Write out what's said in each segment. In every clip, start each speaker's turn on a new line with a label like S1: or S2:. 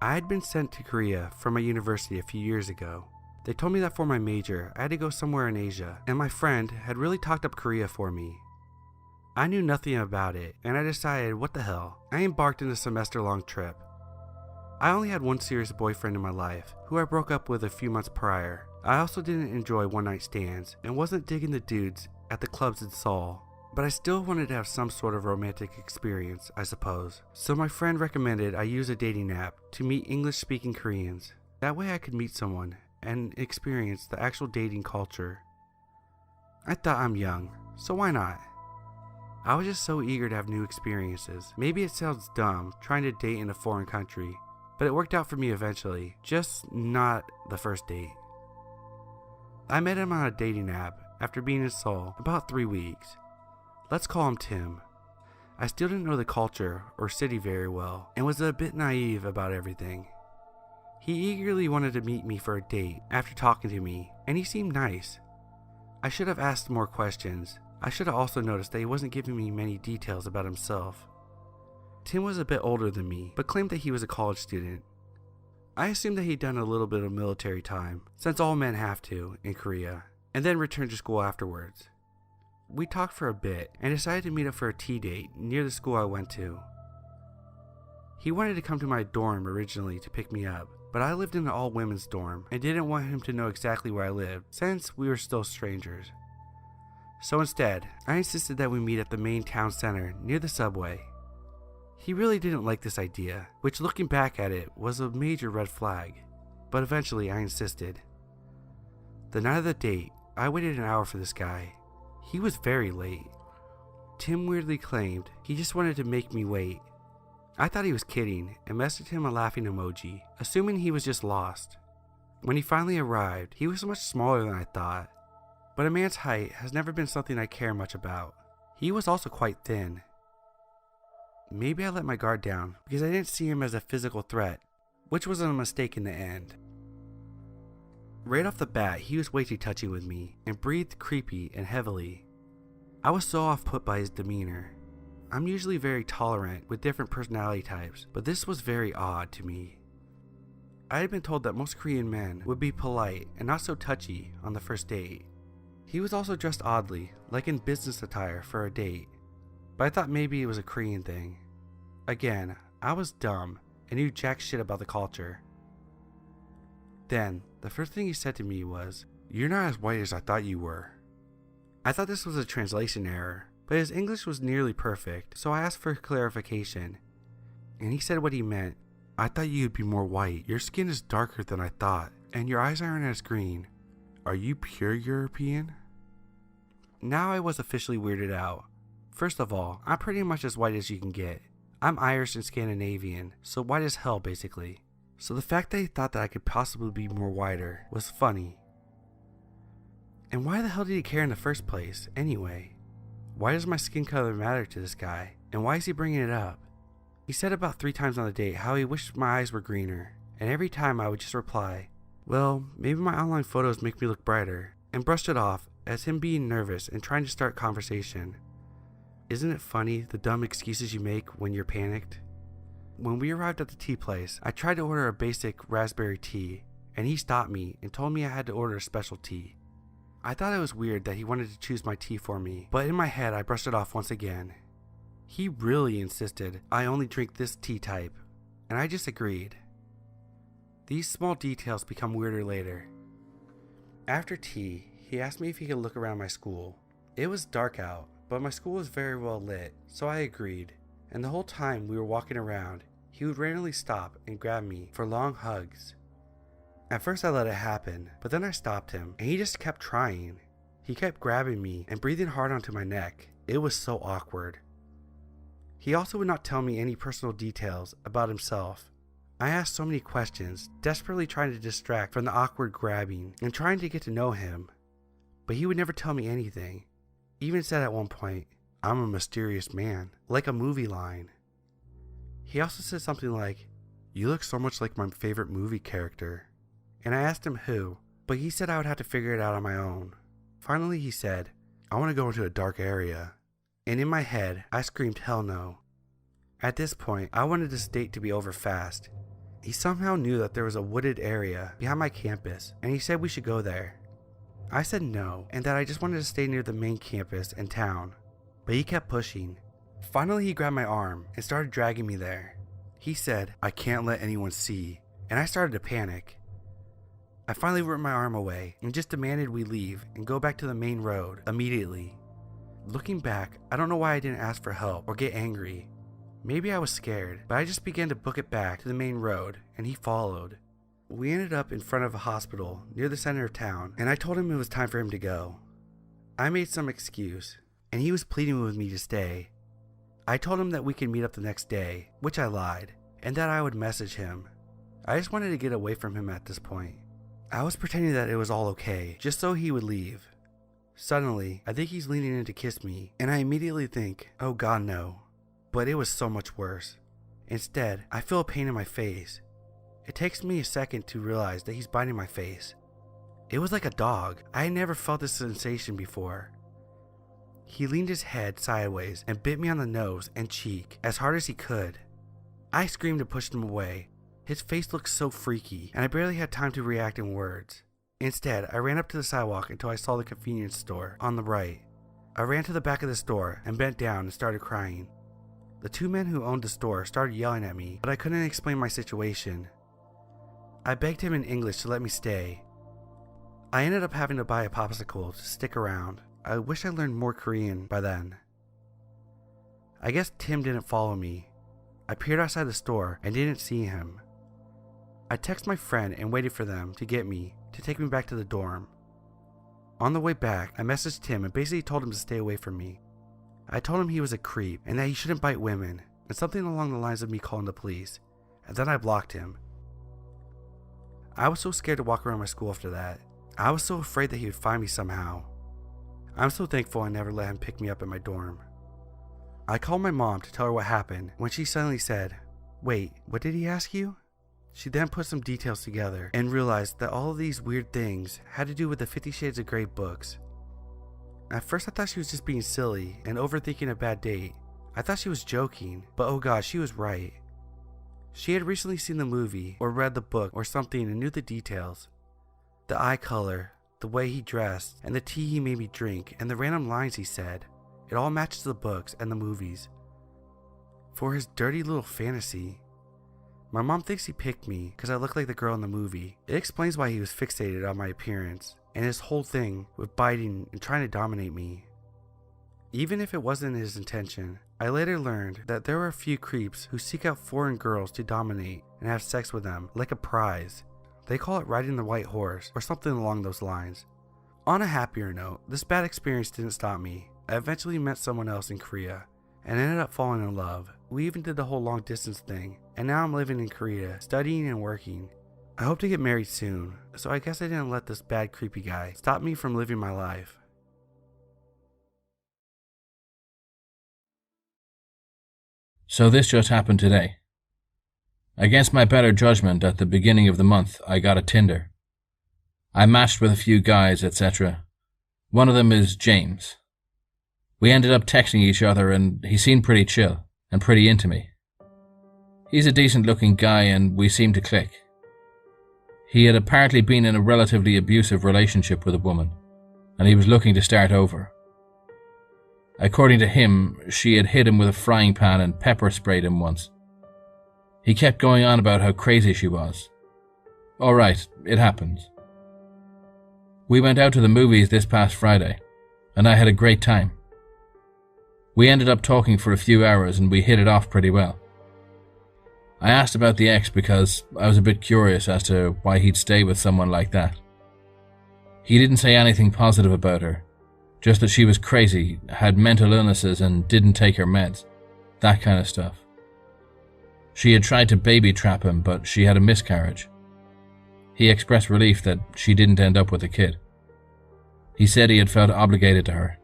S1: I had been sent to Korea from my university a few years ago. They told me that for my major, I had to go somewhere in Asia, and my friend had really talked up Korea for me. I knew nothing about it, and I decided, what the hell, I embarked on a semester-long trip. I only had one serious boyfriend in my life, who I broke up with a few months prior. I also didn't enjoy one-night stands, and wasn't digging the dudes at the clubs in Seoul. But I still wanted to have some sort of romantic experience, I suppose. So my friend recommended I use a dating app to meet English-speaking Koreans. That way I could meet someone and experience the actual dating culture. I thought I'm young, so why not? I was just so eager to have new experiences. Maybe it sounds dumb trying to date in a foreign country, but it worked out for me eventually, just not the first date. I met him on a dating app after being in Seoul about 3 weeks. Let's call him Tim. I still didn't know the culture or city very well and was a bit naive about everything. He eagerly wanted to meet me for a date after talking to me, and he seemed nice. I should have asked more questions. I should have also noticed that he wasn't giving me many details about himself. Tim was a bit older than me, but claimed that he was a college student. I assumed that he'd done a little bit of military time, since all men have to in Korea, and then returned to school afterwards. We talked for a bit and decided to meet up for a tea date near the school I went to. He wanted to come to my dorm originally to pick me up, but I lived in an all-women's dorm and didn't want him to know exactly where I lived since we were still strangers. So instead, I insisted that we meet at the main town center near the subway. He really didn't like this idea, which looking back at it was a major red flag, but eventually I insisted. The night of the date, I waited an hour for this guy. He was very late. Tim weirdly claimed he just wanted to make me wait. I thought he was kidding and messaged him a laughing emoji, assuming he was just lost. When he finally arrived, he was much smaller than I thought, but a man's height has never been something I care much about. He was also quite thin. Maybe I let my guard down because I didn't see him as a physical threat, which was a mistake in the end. Right off the bat, he was way too touchy with me and breathed creepy and heavily. I was so off put by his demeanor. I'm usually very tolerant with different personality types, but this was very odd to me. I had been told that most Korean men would be polite and not so touchy on the first date. He was also dressed oddly, like in business attire for a date, but I thought maybe it was a Korean thing. Again, I was dumb and knew jack shit about the culture. Then, the first thing he said to me was, "You're not as white as I thought you were." I thought this was a translation error, but his English was nearly perfect, so I asked for clarification. And he said what he meant. "I thought you'd be more white. Your skin is darker than I thought, and your eyes aren't as green. Are you pure European?" Now I was officially weirded out. First of all, I'm pretty much as white as you can get. I'm Irish and Scandinavian, so white as hell basically. So the fact that he thought that I could possibly be more whiter was funny. And why the hell did he care in the first place, anyway? Why does my skin color matter to this guy, and why is he bringing it up? He said about 3 times on the date how he wished my eyes were greener, and every time I would just reply, "Well, maybe my online photos make me look brighter," and brushed it off as him being nervous and trying to start conversation. Isn't it funny the dumb excuses you make when you're panicked? When we arrived at the tea place, I tried to order a basic raspberry tea, and he stopped me and told me I had to order a special tea. I thought it was weird that he wanted to choose my tea for me, but in my head I brushed it off once again. He really insisted I only drink this tea type, and I just agreed. These small details become weirder later. After tea, he asked me if he could look around my school. It was dark out, but my school was very well lit, so I agreed. And the whole time we were walking around, he would randomly stop and grab me for long hugs. At first I let it happen, but then I stopped him, and he just kept trying. He kept grabbing me and breathing hard onto my neck. It was so awkward. He also would not tell me any personal details about himself. I asked so many questions, desperately trying to distract from the awkward grabbing and trying to get to know him. But he would never tell me anything. Even said at one point, "I'm a mysterious man," like a movie line. He also said something like, "You look so much like my favorite movie character." And I asked him who, but he said I would have to figure it out on my own. Finally he said, "I want to go into a dark area." And in my head, I screamed hell no. At this point, I wanted this date to be over fast, He somehow knew that there was a wooded area behind my campus, and he said we should go there. I said no, and that I just wanted to stay near the main campus and town, but he kept pushing. Finally, he grabbed my arm and started dragging me there. He said, "I can't let anyone see," and I started to panic. I finally ripped my arm away and just demanded we leave and go back to the main road immediately. Looking back, I don't know why I didn't ask for help or get angry. Maybe I was scared, but I just began to book it back to the main road, and he followed. We ended up in front of a hospital near the center of town, and I told him it was time for him to go. I made some excuse, and he was pleading with me to stay. I told him that we could meet up the next day, which I lied, and that I would message him. I just wanted to get away from him at this point. I was pretending that it was all okay, just so he would leave. Suddenly, I think he's leaning in to kiss me, and I immediately think, oh God, no. But it was so much worse. Instead, I feel a pain in my face. It takes me a second to realize that he's biting my face. It was like a dog. I had never felt this sensation before. He leaned his head sideways and bit me on the nose and cheek as hard as he could. I screamed and pushed him away. His face looked so freaky, and I barely had time to react in words. Instead, I ran up to the sidewalk until I saw the convenience store on the right. I ran to the back of the store and bent down and started crying. The two men who owned the store started yelling at me, but I couldn't explain my situation. I begged him in English to let me stay. I ended up having to buy a popsicle to stick around. I wish I learned more Korean by then. I guess Tim didn't follow me. I peered outside the store and didn't see him. I texted my friend and waited for them to get me to take me back to the dorm. On the way back, I messaged Tim and basically told him to stay away from me. I told him he was a creep and that he shouldn't bite women, and something along the lines of me calling the police, and then I blocked him. I was so scared to walk around my school after that. I was so afraid that he would find me somehow. I'm so thankful I never let him pick me up at my dorm. I called my mom to tell her what happened when she suddenly said, "Wait, what did he ask you?" She then put some details together and realized that all of these weird things had to do with the 50 Shades of Grey books. At first I thought she was just being silly and overthinking a bad date. I thought she was joking, but oh god, she was right. She had recently seen the movie or read the book or something and knew the details. The eye color, the way he dressed, and the tea he made me drink, and the random lines he said. It all matches the books and the movies. For his dirty little fantasy. My mom thinks he picked me because I look like the girl in the movie. It explains why he was fixated on my appearance, and his whole thing with biting and trying to dominate me. Even if it wasn't his intention, I later learned that there are a few creeps who seek out foreign girls to dominate and have sex with them like a prize. They call it riding the white horse or something along those lines. On a happier note, this bad experience didn't stop me. I eventually met someone else in Korea and ended up falling in love. We even did the whole long distance thing, and now I'm living in Korea, studying and working. I hope to get married soon, so I guess I didn't let this bad creepy guy stop me from living my life.
S2: So this just happened today. Against my better judgment, at the beginning of the month, I got a Tinder. I matched with a few guys, etc. One of them is James. We ended up texting each other and he seemed pretty chill and pretty into me. He's a decent looking guy and we seemed to click. He had apparently been in a relatively abusive relationship with a woman and he was looking to start over. According to him, she had hit him with a frying pan and pepper sprayed him once. He kept going on about how crazy she was. Alright, it happens. We went out to the movies this past Friday, and I had a great time. We ended up talking for a few hours and we hit it off pretty well. I asked about the ex because I was a bit curious as to why he'd stay with someone like that. He didn't say anything positive about her, just that she was crazy, had mental illnesses and didn't take her meds, that kind of stuff. She had tried to baby trap him, but she had a miscarriage. He expressed relief that she didn't end up with a kid. He said he had felt obligated to her.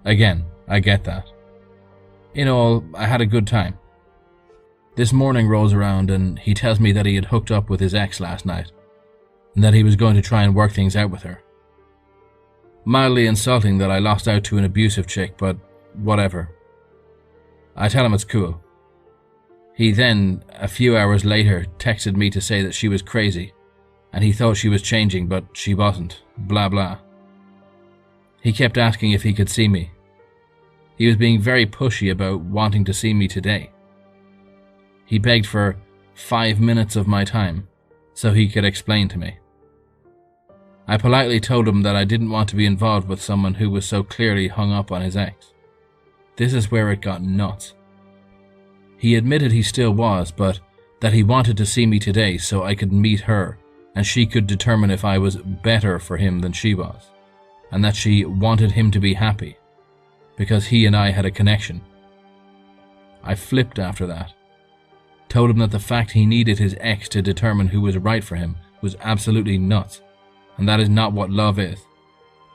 S2: Again, I get that. In all, I had a good time. This morning rolls around and he tells me that he had hooked up with his ex last night, and that he was going to try and work things out with her. Mildly insulting that I lost out to an abusive chick, but whatever. I tell him it's cool. He then, a few hours later, texted me to say that she was crazy, and he thought she was changing, but she wasn't, blah blah. He kept asking if he could see me. He was being very pushy about wanting to see me today. He begged for 5 minutes of my time, so he could explain to me. I politely told him that I didn't want to be involved with someone who was so clearly hung up on his ex. This is where it got nuts. He admitted he still was, but that he wanted to see me today so I could meet her and she could determine if I was better for him than she was, and that she wanted him to be happy, because he and I had a connection. I flipped after that. Told him that the fact he needed his ex to determine who was right for him was absolutely nuts, and that is not what love is,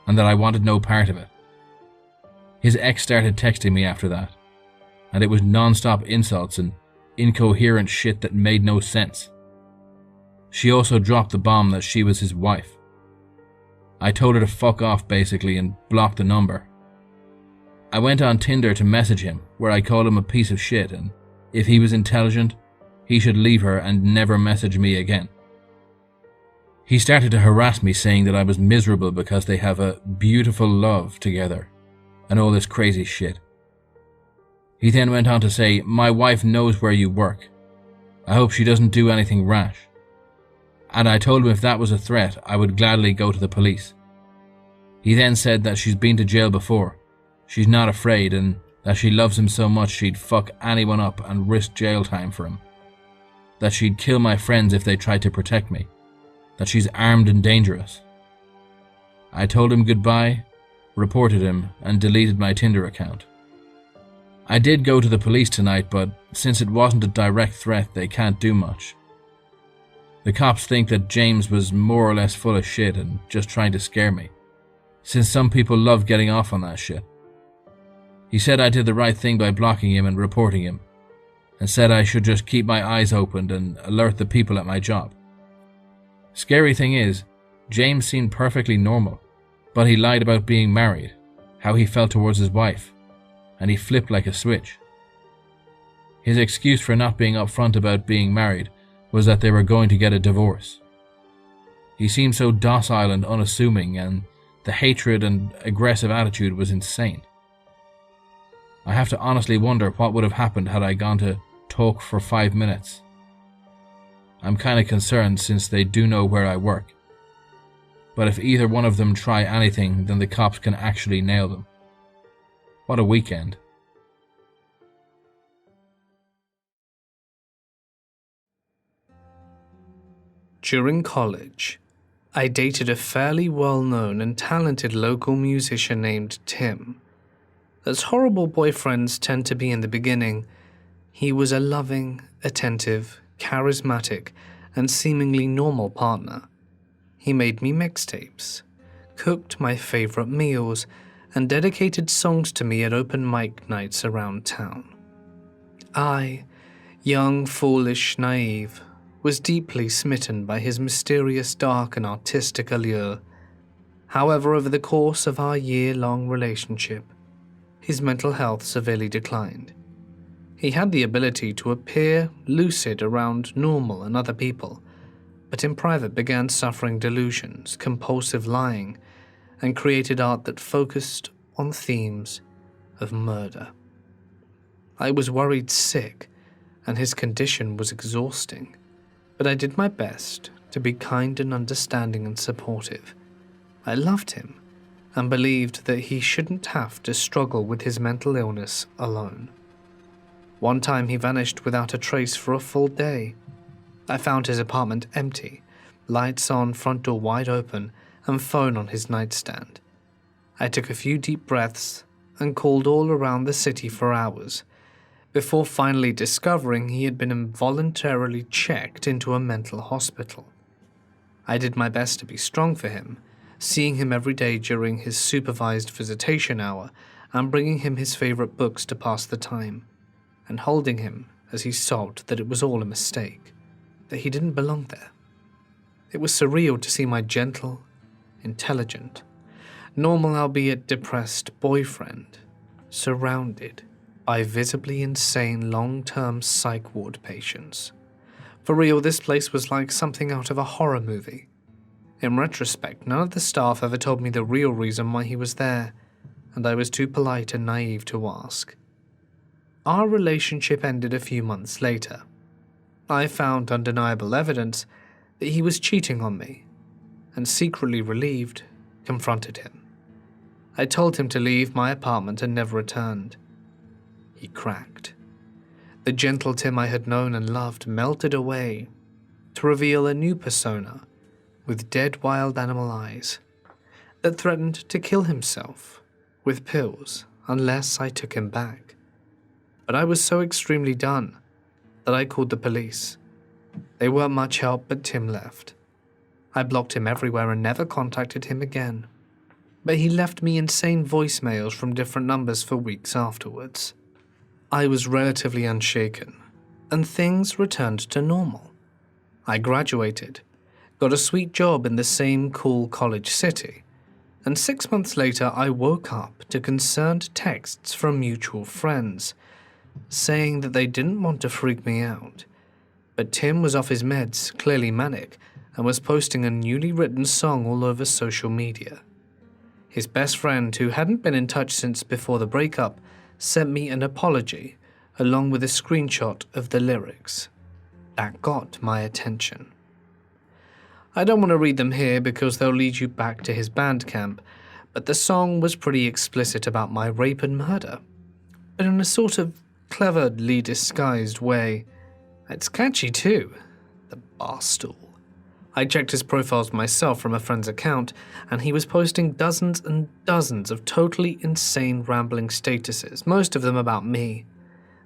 S2: and that I wanted no part of it. His ex started texting me after that, and it was non-stop insults and incoherent shit that made no sense. She also dropped the bomb that she was his wife. I told her to fuck off basically and blocked the number. I went on Tinder to message him, where I called him a piece of shit, and if he was intelligent, he should leave her and never message me again. He started to harass me, saying that I was miserable because they have a beautiful love together, and all this crazy shit. He then went on to say, "My wife knows where you work. I hope she doesn't do anything rash." And I told him if that was a threat, I would gladly go to the police. He then said that she's been to jail before, she's not afraid, and that she loves him so much she'd fuck anyone up and risk jail time for him. That she'd kill my friends if they tried to protect me. That she's armed and dangerous. I told him goodbye, reported him, and deleted my Tinder account. I did go to the police tonight, but since it wasn't a direct threat, they can't do much. The cops think that James was more or less full of shit and just trying to scare me, since some people love getting off on that shit. He said I did the right thing by blocking him and reporting him, and said I should just keep my eyes open and alert the people at my job. Scary thing is, James seemed perfectly normal, but he lied about being married, how he felt towards his wife, and he flipped like a switch. His excuse for not being upfront about being married was that they were going to get a divorce. He seemed so docile and unassuming, and the hatred and aggressive attitude was insane. I have to honestly wonder what would have happened had I gone to talk for 5 minutes. I'm kinda concerned since they do know where I work. But if either one of them try anything, then the cops can actually nail them. What a weekend.
S3: During college, I dated a fairly well-known and talented local musician named Tim. As horrible boyfriends tend to be in the beginning, he was a loving, attentive, charismatic, and seemingly normal partner. He made me mixtapes, cooked my favorite meals, and dedicated songs to me at open mic nights around town. I, young, foolish, naive, was deeply smitten by his mysterious, dark, and artistic allure. However, over the course of our year-long relationship, his mental health severely declined. He had the ability to appear lucid around normal and other people, but in private began suffering delusions, compulsive lying, and created art that focused on themes of murder. I was worried sick, and his condition was exhausting, but I did my best to be kind and understanding and supportive. I loved him and believed that he shouldn't have to struggle with his mental illness alone. One time he vanished without a trace for a full day. I found his apartment empty, lights on, front door wide open, and phone on his nightstand. I took a few deep breaths and called all around the city for hours, before finally discovering he had been involuntarily checked into a mental hospital. I did my best to be strong for him, seeing him every day during his supervised visitation hour and bringing him his favorite books to pass the time, and holding him as he sobbed that it was all a mistake, that he didn't belong there. It was surreal to see my gentle, intelligent, normal albeit depressed boyfriend surrounded by visibly insane long-term psych ward patients. For real, this place was like something out of a horror movie. In retrospect, none of the staff ever told me the real reason why he was there, and I was too polite and naive to ask. Our relationship ended a few months later. I found undeniable evidence that he was cheating on me, and secretly relieved, confronted him. I told him to leave my apartment and never returned. He cracked. The gentle Tim I had known and loved melted away to reveal a new persona with dead wild animal eyes that threatened to kill himself with pills unless I took him back. But I was so extremely done that I called the police. They weren't much help, but Tim left. I blocked him everywhere and never contacted him again. But he left me insane voicemails from different numbers for weeks afterwards. I was relatively unshaken, and things returned to normal. I graduated, got a sweet job in the same cool college city, and 6 months later I woke up to concerned texts from mutual friends, saying that they didn't want to freak me out, but Tim was off his meds, clearly manic, and was posting a newly written song all over social media. His best friend, who hadn't been in touch since before the breakup, sent me an apology, along with a screenshot of the lyrics. That got my attention. I don't want to read them here because they'll lead you back to his Bandcamp, but the song was pretty explicit about my rape and murder, but in a sort of cleverly disguised way. It's catchy too, the barstool. I checked his profiles myself from a friend's account, and he was posting dozens and dozens of totally insane rambling statuses, most of them about me.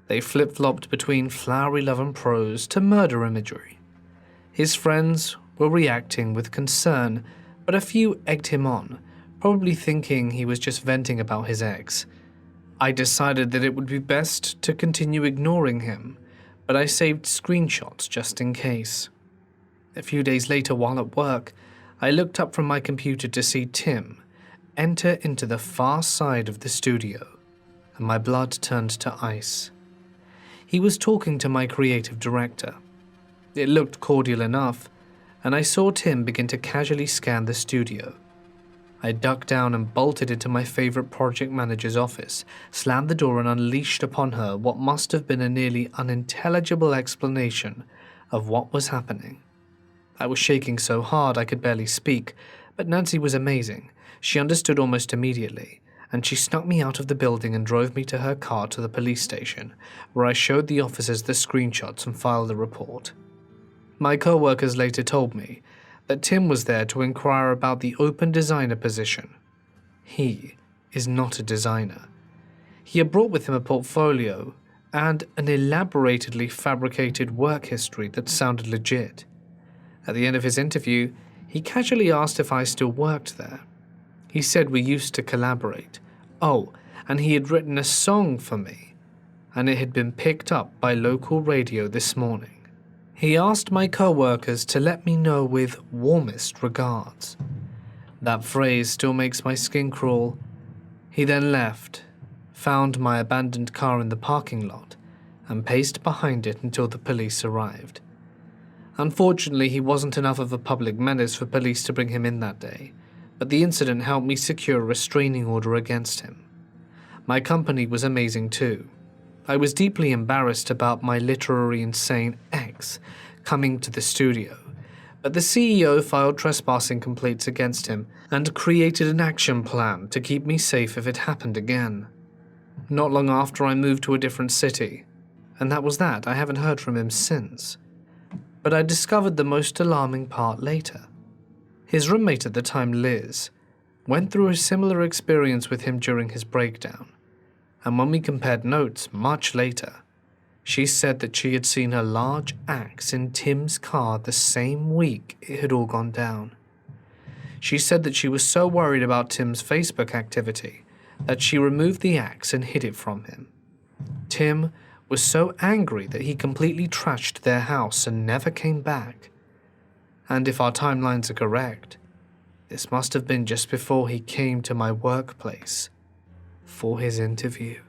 S3: They flip-flopped between flowery love and prose to murder imagery. His friends were reacting with concern, but a few egged him on, probably thinking he was just venting about his ex. I decided that it would be best to continue ignoring him, but I saved screenshots just in case. A few days later, while at work, I looked up from my computer to see Tim enter into the far side of the studio, and my blood turned to ice. He was talking to my creative director. It looked cordial enough, and I saw Tim begin to casually scan the studio. I ducked down and bolted into my favorite project manager's office, slammed the door and unleashed upon her what must have been a nearly unintelligible explanation of what was happening. I was shaking so hard I could barely speak, but Nancy was amazing. She understood almost immediately, and she snuck me out of the building and drove me to her car to the police station, where I showed the officers the screenshots and filed a report. My co-workers later told me that Tim was there to inquire about the open designer position. He is not a designer. He had brought with him a portfolio and an elaboratedly fabricated work history that sounded legit. At the end of his interview, he casually asked if I still worked there. He said we used to collaborate. Oh, and he had written a song for me, and it had been picked up by local radio this morning. He asked my co-workers to let me know with warmest regards. That phrase still makes my skin crawl. He then left, found my abandoned car in the parking lot, and paced behind it until the police arrived. Unfortunately, he wasn't enough of a public menace for police to bring him in that day, but the incident helped me secure a restraining order against him. My company was amazing too. I was deeply embarrassed about my literary insane ex coming to the studio, but the CEO filed trespassing complaints against him and created an action plan to keep me safe if it happened again. Not long after, I moved to a different city, and that was that. I haven't heard from him since. But I discovered the most alarming part later. His roommate at the time, Liz, went through a similar experience with him during his breakdown, and when we compared notes much later, she said that she had seen a large axe in Tim's car the same week it had all gone down. She said that she was so worried about Tim's Facebook activity that she removed the axe and hid it from him. Tim was so angry that he completely trashed their house and never came back. And if our timelines are correct, this must have been just before he came to my workplace for his interview.